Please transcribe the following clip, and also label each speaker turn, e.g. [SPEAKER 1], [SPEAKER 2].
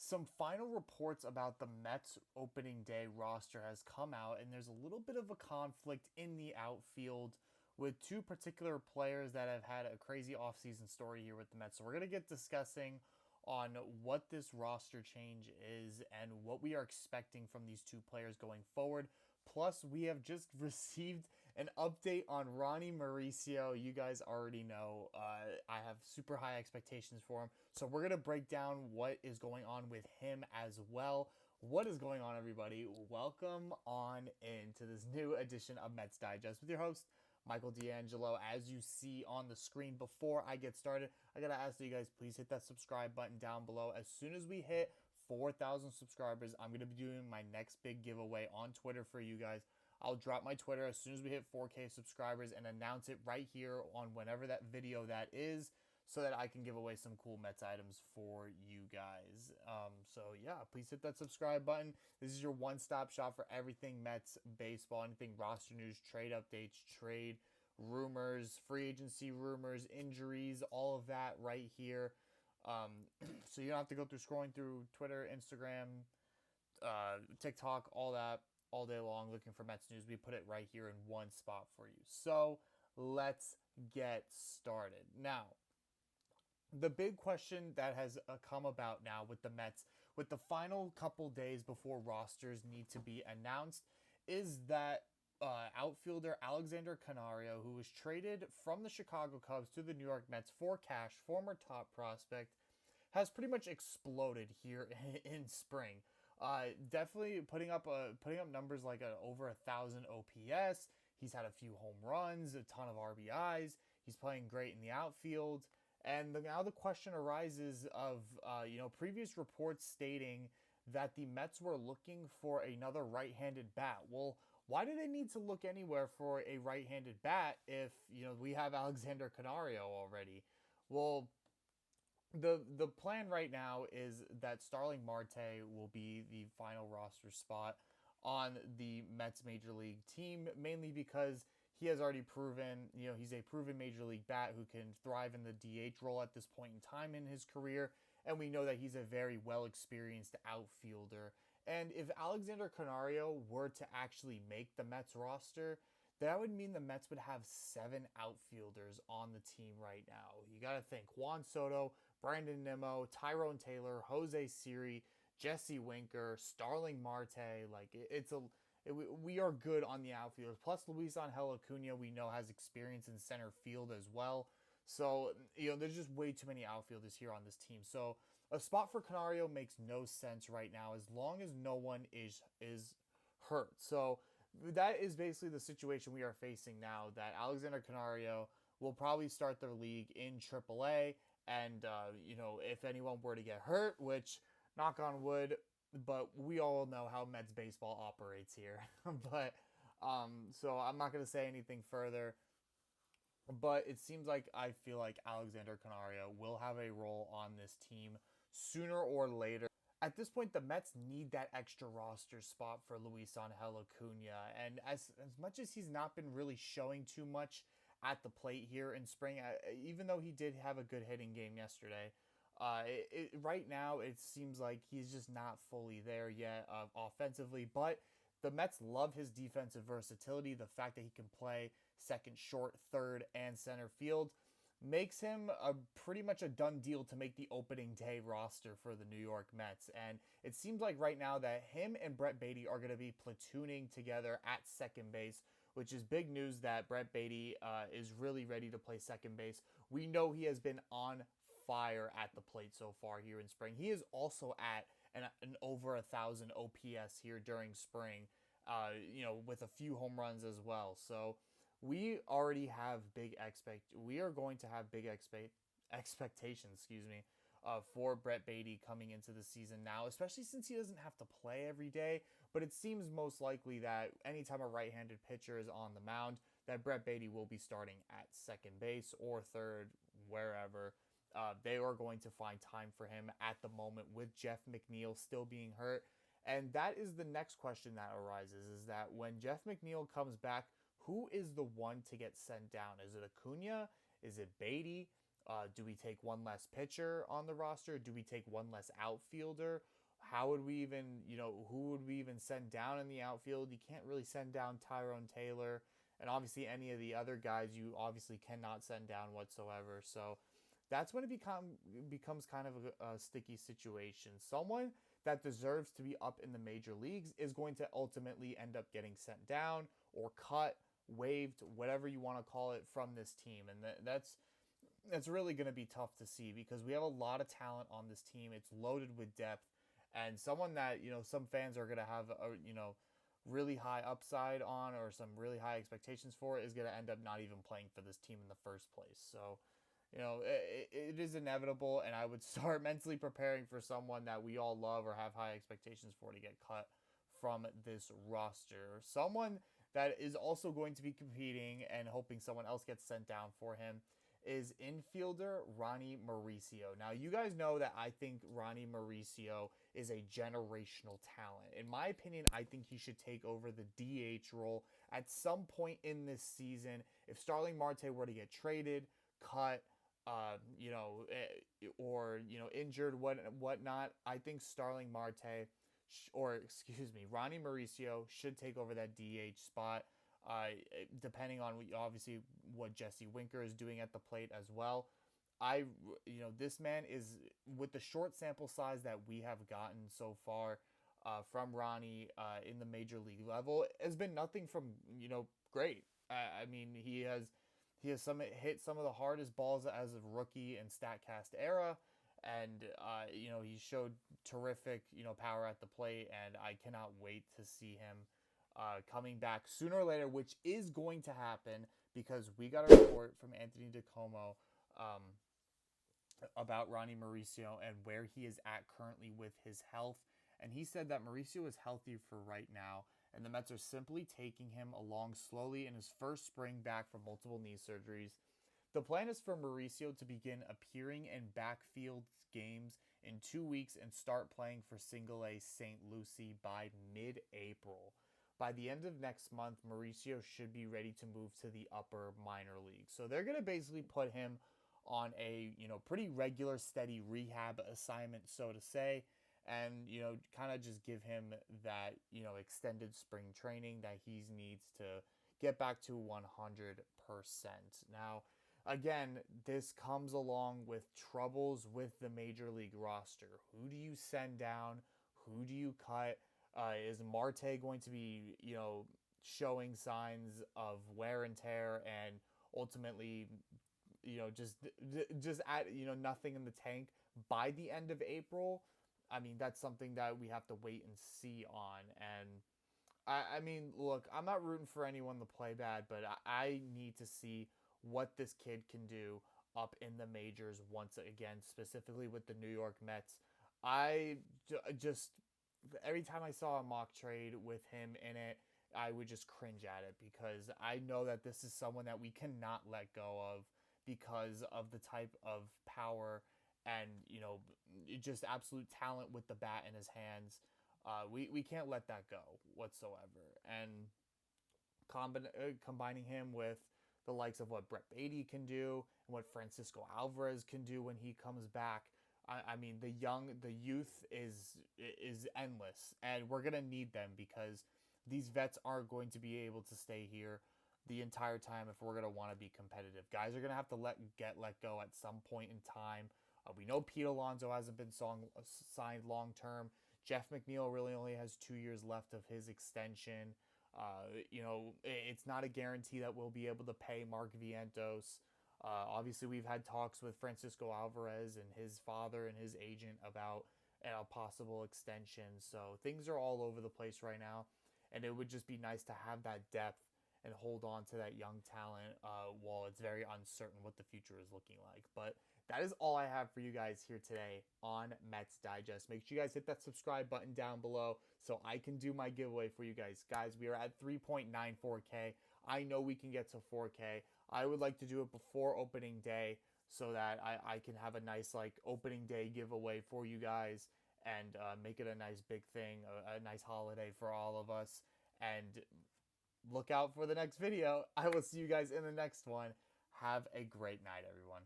[SPEAKER 1] some final reports about the Mets opening day roster has come out, and there's a little bit of a conflict in the outfield with two particular players that have had a crazy offseason story here with the Mets. So we're going to get discussing on what this roster change is and what we are expecting from these two players going forward. Plus, we have just received an update on Ronny Mauricio. You guys already know I have super high expectations for him. So we're going to break down what is going on with him as well. What is going on, everybody? Welcome on into this new edition of Mets Digest with your host, Michael DeAngelo. As you see on the screen, before I get started, I got to ask that you guys please hit that subscribe button down below. As soon as we hit 4,000 subscribers, I'm going to be doing my next big giveaway on Twitter for you guys. I'll drop my Twitter as soon as we hit 4K subscribers and announce it right here on whenever that video that is, so that I can give away some cool Mets items for you guys. So yeah, please hit that subscribe button. This is your one-stop shop for everything Mets baseball, anything roster news, trade updates, trade rumors, free agency rumors, injuries, all of that right here. So you don't have to go through scrolling through Twitter, Instagram, TikTok, all that all day long looking for Mets news. We put it right here in one spot for you. So let's get started. Now, the big question that has come about now with the Mets, with the final couple days before rosters need to be announced, is that outfielder Alexander Canario, who was traded from the Chicago Cubs to the New York Mets for cash, former top prospect, has pretty much exploded here in spring. Definitely putting up numbers like over 1,000 OPS. He's had a few home runs, a ton of RBIs. He's playing great in the outfield. And now the question arises of previous reports stating that the Mets were looking for another right-handed bat. Well, why do they need to look anywhere for a right-handed bat if we have Alexander Canario already? Well, the plan right now is that Starling Marte will be the final roster spot on the Mets major league team, mainly because he has already proven, he's a proven major league bat who can thrive in the DH role at this point in time in his career, and we know that he's a very well experienced outfielder. And if Alexander Canario were to actually make the Mets roster, that would mean the Mets would have 7 outfielders on the team right now. You got to think Juan Soto, Brandon Nimmo, Tyrone Taylor, Jose Siri, Jesse Winker, Starling Marte. We are good on the outfielders. Plus, Luisangel Acuna, we know, has experience in center field as well. So, there's just way too many outfielders here on this team. So, a spot for Canario makes no sense right now as long as no one is hurt. So, that is basically the situation we are facing now, that Alexander Canario will probably start the league in AAA. And, if anyone were to get hurt, which, knock on wood, but we all know how Mets baseball operates here. So I'm not going to say anything further. But it seems like I feel like Alexander Canario will have a role on this team sooner or later. At this point, the Mets need that extra roster spot for Luisangel Acuna. And as much as he's not been really showing too much at the plate here in spring, even though he did have a good hitting game yesterday, right now it seems like he's just not fully there yet offensively. But the Mets love his defensive versatility. The fact that he can play second, short, third, and center field makes him pretty much a done deal to make the opening day roster for the New York Mets. And it seems like right now that him and Brett Baty are going to be platooning together at second base, which is big news that Brett Baty is really ready to play second base. We know he has been on fire at the plate so far here in spring. He is also at an over 1,000 OPS here during spring, with a few home runs as well. So we already have we are going to have big expectations, for Brett Baty coming into the season now, especially since he doesn't have to play every day. But it seems most likely that anytime a right-handed pitcher is on the mound, that Brett Baty will be starting at second base or third, wherever. They are going to find time for him at the moment with Jeff McNeil still being hurt. And that is the next question that arises, is that when Jeff McNeil comes back, who is the one to get sent down? Is it Acuna? Is it Baty? Do we take one less pitcher on the roster? Do we take one less outfielder? How would we even, who would we even send down in the outfield? You can't really send down Tyrone Taylor. And obviously, any of the other guys you obviously cannot send down whatsoever. So that's when it becomes kind of a sticky situation. Someone that deserves to be up in the major leagues is going to ultimately end up getting sent down or cut, waived, whatever you want to call it, from this team. And that's really going to be tough to see because we have a lot of talent on this team. It's loaded with depth, and someone that some fans are going to have a really high upside on or some really high expectations for is going to end up not even playing for this team in the first place. So it is inevitable, and I would start mentally preparing for someone that we all love or have high expectations for to get cut from this roster. Someone that is also going to be competing and hoping someone else gets sent down for him is infielder Ronny Mauricio. Now, you guys know that I think Ronny Mauricio is a generational talent. In my opinion, I think he should take over the DH role at some point in this season. If Starling Marte were to get traded, cut, or injured, whatnot, I think Starling Marte, Ronny Mauricio should take over that DH spot. Depending on obviously what Jesse Winker is doing at the plate as well. This man is, with the short sample size that we have gotten so far from Ronny in the major league level, has been nothing from great. I mean, he has hit some of the hardest balls as a rookie in Statcast era, and he showed terrific power at the plate, and I cannot wait to see him coming back sooner or later, which is going to happen because we got a report from Anthony DiComo about Ronny Mauricio and where he is at currently with his health. And he said that Mauricio is healthy for right now, and the Mets are simply taking him along slowly in his first spring back from multiple knee surgeries. The plan is for Mauricio to begin appearing in backfield games in 2 weeks and start playing for Single A St. Lucie by mid-April. By the end of next month, Mauricio should be ready to move to the upper minor league. So they're going to basically put him on a, pretty regular, steady rehab assignment, so to say, and, kind of just give him that, extended spring training that he needs to get back to 100%. Now, again, this comes along with troubles with the major league roster. Who do you send down? Who do you cut? Is Marte going to be, showing signs of wear and tear and ultimately, just at, nothing in the tank by the end of April? I mean, that's something that we have to wait and see on. And I mean, look, I'm not rooting for anyone to play bad, but I need to see what this kid can do up in the majors once again, specifically with the New York Mets. Every time I saw a mock trade with him in it, I would just cringe at it because I know that this is someone that we cannot let go of because of the type of power and, just absolute talent with the bat in his hands. We can't let that go whatsoever. And combining him with the likes of what Brett Beatty can do and what Francisco Alvarez can do when he comes back, I mean, the youth is endless, and we're gonna need them because these vets aren't going to be able to stay here the entire time if we're gonna want to be competitive. Guys are gonna have to let go at some point in time. We know Pete Alonso hasn't been signed long term. Jeff McNeil really only has 2 years left of his extension. It's not a guarantee that we'll be able to pay Mark Vientos. Obviously, we've had talks with Francisco Alvarez and his father and his agent about a possible extension. So things are all over the place right now. And it would just be nice to have that depth and hold on to that young talent while it's very uncertain what the future is looking like. But that is all I have for you guys here today on Mets Digest. Make sure you guys hit that subscribe button down below so I can do my giveaway for you guys. Guys, we are at 3.94K. I know we can get to 4K. I would like to do it before opening day so that I can have a nice opening day giveaway for you guys and make it a nice big thing, a nice holiday for all of us. And look out for the next video. I will see you guys in the next one. Have a great night, everyone.